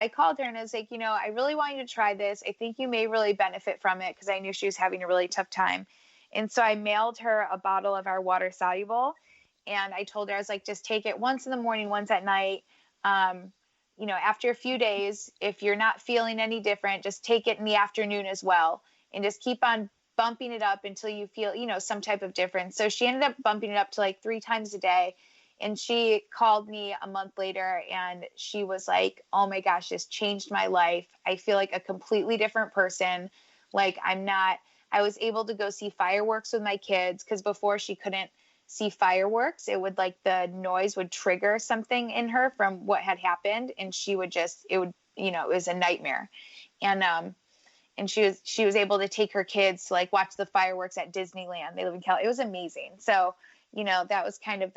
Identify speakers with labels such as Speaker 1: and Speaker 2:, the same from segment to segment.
Speaker 1: I called her and I was like, I really want you to try this. I think you may really benefit from it, because I knew she was having a really tough time. And so I mailed her a bottle of our water soluble. And I told her, I was like, just take it once in the morning, once at night. After a few days, if you're not feeling any different, just take it in the afternoon as well. And just keep on bumping it up until you feel, some type of difference. So she ended up bumping it up to like 3 times a day. And she called me a month later and she was like, oh my gosh, this changed my life. I feel like a completely different person. Like I was able to go see fireworks with my kids, because before she couldn't see fireworks. It would, like, the noise would trigger something in her from what had happened. And she would it was a nightmare. And she was able to take her kids to, like, watch the fireworks at Disneyland. They live in California. It was amazing. So, that was kind of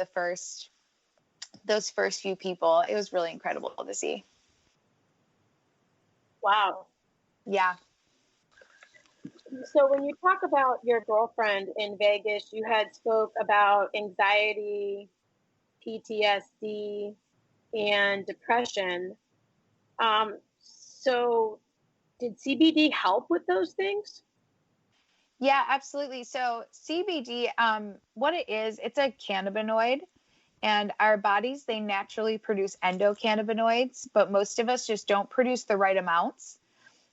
Speaker 1: those first few people. It was really incredible to see.
Speaker 2: Wow.
Speaker 1: Yeah.
Speaker 2: So when you talk about your girlfriend in Vegas, you had spoke about anxiety, PTSD, and depression. So did CBD help with those things?
Speaker 1: Yeah, absolutely. So CBD, what it is, it's a cannabinoid. And our bodies, they naturally produce endocannabinoids, but most of us just don't produce the right amounts.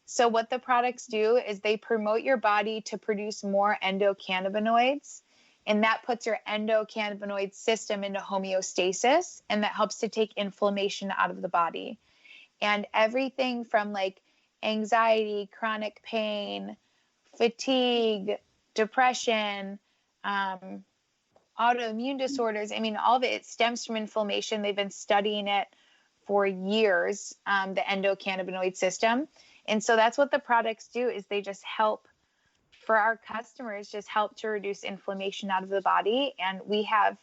Speaker 1: So what the products do is they promote your body to produce more endocannabinoids, and that puts your endocannabinoid system into homeostasis, and that helps to take inflammation out of the body. And everything from, like, anxiety, chronic pain, fatigue, depression, autoimmune disorders. I mean, all of it stems from inflammation. They've been studying it for years, the endocannabinoid system. And so that's what the products do, is they just help, for our customers, just help to reduce inflammation out of the body. And we have,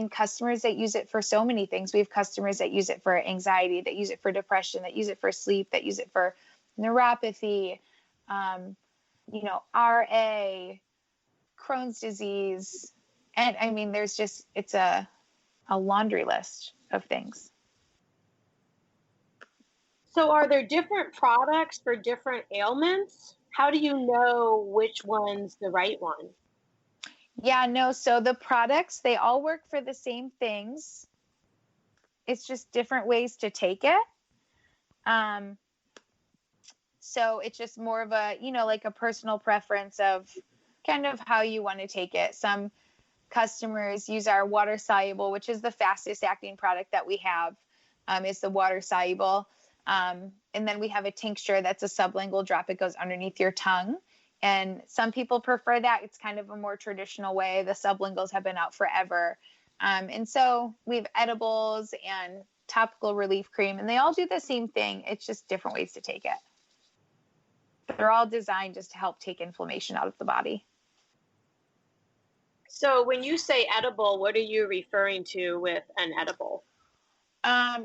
Speaker 1: customers that use it for so many things. We have customers that use it for anxiety, that use it for depression, that use it for sleep, that use it for neuropathy, RA, Crohn's disease. And it's a laundry list of things.
Speaker 2: So are there different products for different ailments? How do you know which one's the right one?
Speaker 1: Yeah, no. So the products, they all work for the same things. It's just different ways to take it. So it's just more of a, like a personal preference of kind of how you want to take it. Some customers use our water soluble, which is the fastest acting product that we have. Is the water soluble. And then we have a tincture that's a sublingual drop. It goes underneath your tongue. And some people prefer that. It's kind of a more traditional way. The sublinguals have been out forever. And so we have edibles and topical relief cream, and they all do the same thing. It's just different ways to take it. They're all designed just to help take inflammation out of the body.
Speaker 2: So when you say edible, what are you referring to with an edible?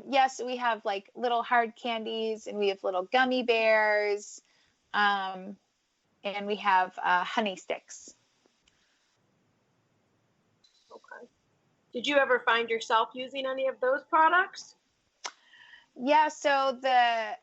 Speaker 1: Yes, we have, like, little hard candies, and we have little gummy bears, and we have honey sticks.
Speaker 2: Okay. Did you ever find yourself using any of those products?
Speaker 1: Yeah, so the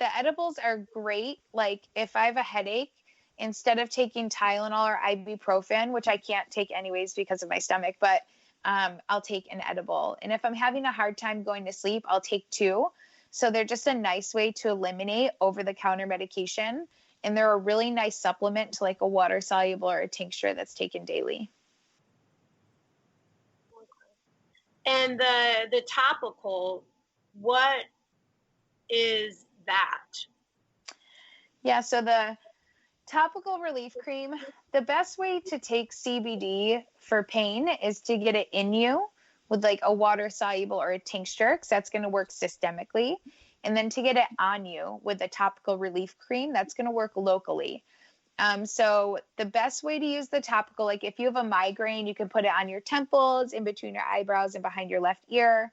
Speaker 1: edibles are great. Like, if I have a headache, instead of taking Tylenol or ibuprofen, which I can't take anyways because of my stomach, but I'll take an edible. And if I'm having a hard time going to sleep, I'll take 2. So they're just a nice way to eliminate over-the-counter medication. And they're a really nice supplement to, like, a water soluble or a tincture that's taken daily.
Speaker 2: And the topical, what is that?
Speaker 1: Yeah, so the topical relief cream, the best way to take CBD for pain is to get it in you with, like, a water soluble or a tincture, because that's going to work systemically. And then to get it on you with a topical relief cream, that's going to work locally. So the best way to use the topical, like, if you have a migraine, you can put it on your temples, in between your eyebrows, and behind your left ear.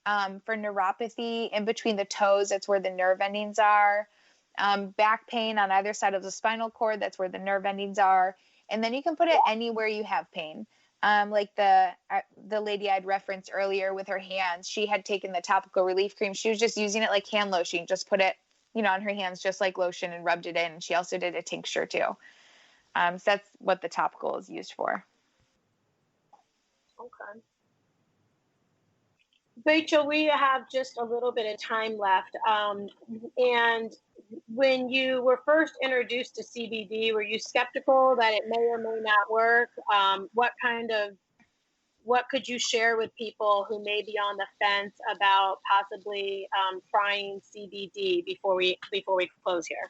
Speaker 1: For neuropathy, in between the toes, that's where the nerve endings are. Back pain on either side of the spinal cord, that's where the nerve endings are. And then you can put it anywhere you have pain. Like the lady I'd referenced earlier with her hands, she had taken the topical relief cream. She was just using it like hand lotion, just put it, on her hands just like lotion and rubbed it in. And she also did a tincture too. So that's what the topical is used for.
Speaker 2: Okay. Rachel, we have just a little bit of time left. And when you were first introduced to CBD, were you skeptical that it may or may not work? What could you share with people who may be on the fence about possibly trying CBD before we close here?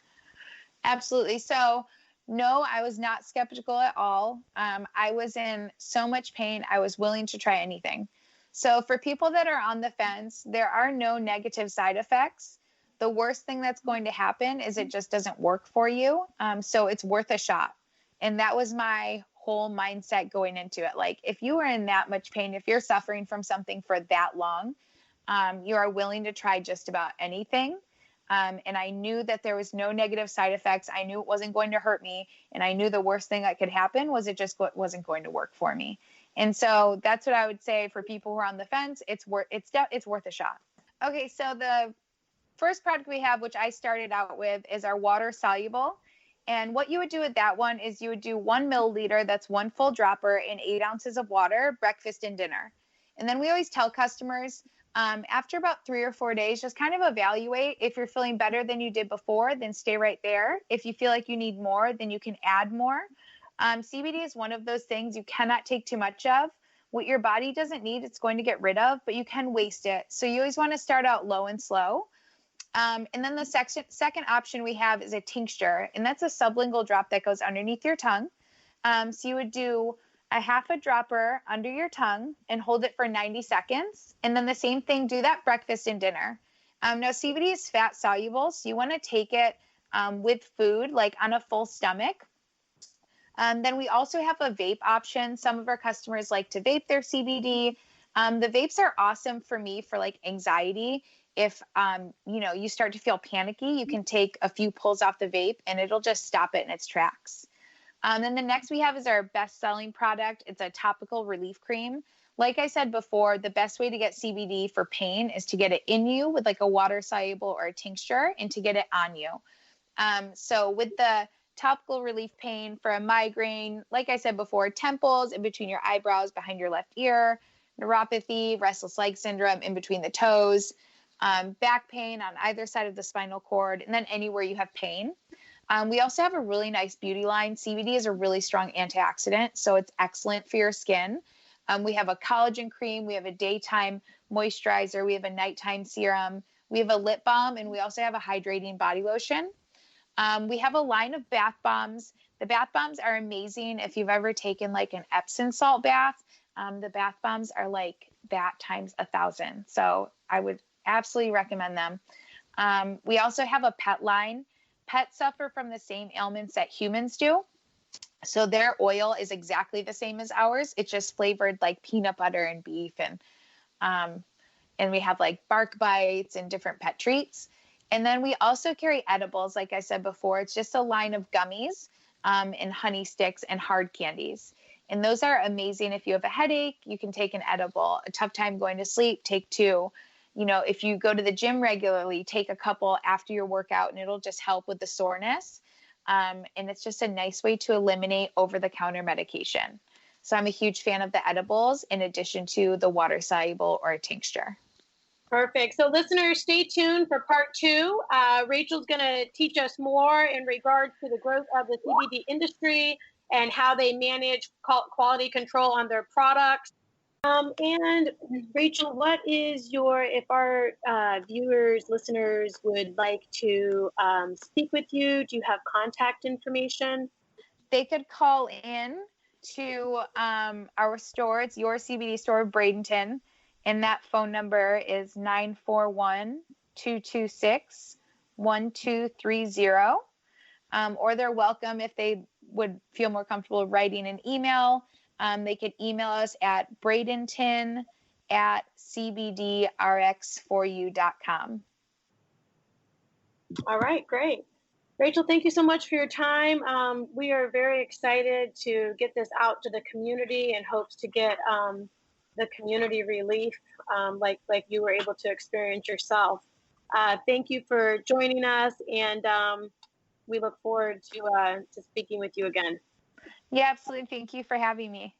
Speaker 1: Absolutely. So no, I was not skeptical at all. I was in so much pain. I was willing to try anything. So for people that are on the fence, there are no negative side effects. The worst thing that's going to happen is it just doesn't work for you. So it's worth a shot. And that was my whole mindset going into it. Like if you are in that much pain, if you're suffering from something for that long, you are willing to try just about anything. And I knew that there was no negative side effects. I knew it wasn't going to hurt me. And I knew the worst thing that could happen was it just wasn't going to work for me. And so that's what I would say for people who are on the fence. It's worth a shot. Okay. So the first product we have, which I started out with, is our water soluble. And what you would do with that one is you would do 1 milliliter, that's 1 full dropper in 8 ounces of water, breakfast and dinner. And then we always tell customers, after about 3 or 4 days, just kind of evaluate. If you're feeling better than you did before, then stay right there. If you feel like you need more, then you can add more. CBD is one of those things you cannot take too much of. What your body doesn't need, it's going to get rid of, but you can waste it. So you always want to start out low and slow. And then the second option we have is a tincture, and that's a sublingual drop that goes underneath your tongue. So you would do a half a dropper under your tongue and hold it for 90 seconds. And then the same thing, do that breakfast and dinner. Now CBD is fat soluble, so you want to take it with food, like on a full stomach. Then we also have a vape option. Some of our customers like to vape their CBD. The vapes are awesome for me for like anxiety. If, you start to feel panicky, you can take a few pulls off the vape and it'll just stop it in its tracks. Then the next we have is our best-selling product. It's a topical relief cream. Like I said before, the best way to get CBD for pain is to get it in you with like a water soluble or a tincture and to get it on you. So with the topical relief pain for a migraine, like I said before, temples, in between your eyebrows, behind your left ear, neuropathy, restless leg syndrome, in between the toes, back pain on either side of the spinal cord, and then anywhere you have pain. We also have a really nice beauty line. CBD is a really strong antioxidant, so it's excellent for your skin. We have a collagen cream. We have a daytime moisturizer. We have a nighttime serum. We have a lip balm, and we also have a hydrating body lotion. We have a line of bath bombs. The bath bombs are amazing. If you've ever taken like an Epsom salt bath, the bath bombs are like that times 1,000. So I would absolutely recommend them. We also have a pet line. Pets suffer from the same ailments that humans do. So their oil is exactly the same as ours. It's just flavored like peanut butter and beef. And we have like bark bites and different pet treats. And then we also carry edibles. Like I said before, it's just a line of gummies and honey sticks and hard candies. And those are amazing. If you have a headache, you can take an edible. A tough time going to sleep, take 2. If you go to the gym regularly, take a couple after your workout and it'll just help with the soreness. And it's just a nice way to eliminate over-the-counter medication. So I'm a huge fan of the edibles in addition to the water soluble or a tincture.
Speaker 2: Perfect. So listeners, stay tuned for part 2. Rachel's going to teach us more in regards to the growth of the CBD industry and how they manage quality control on their products. And Rachel, what is if our viewers, listeners would like to speak with you, do you have contact information?
Speaker 1: They could call in to our store. It's Your CBD Store, Bradenton. And that phone number is 941-226-1230. Or they're welcome if they would feel more comfortable writing an email. They could email us at bradenton@cbdrx4u.com.
Speaker 2: All right, great. Rachel, thank you so much for your time. We are very excited to get this out to the community in hopes to get the community relief like you were able to experience yourself. Thank you for joining us, and we look forward to speaking with you again.
Speaker 1: Yeah, absolutely. Thank you for having me.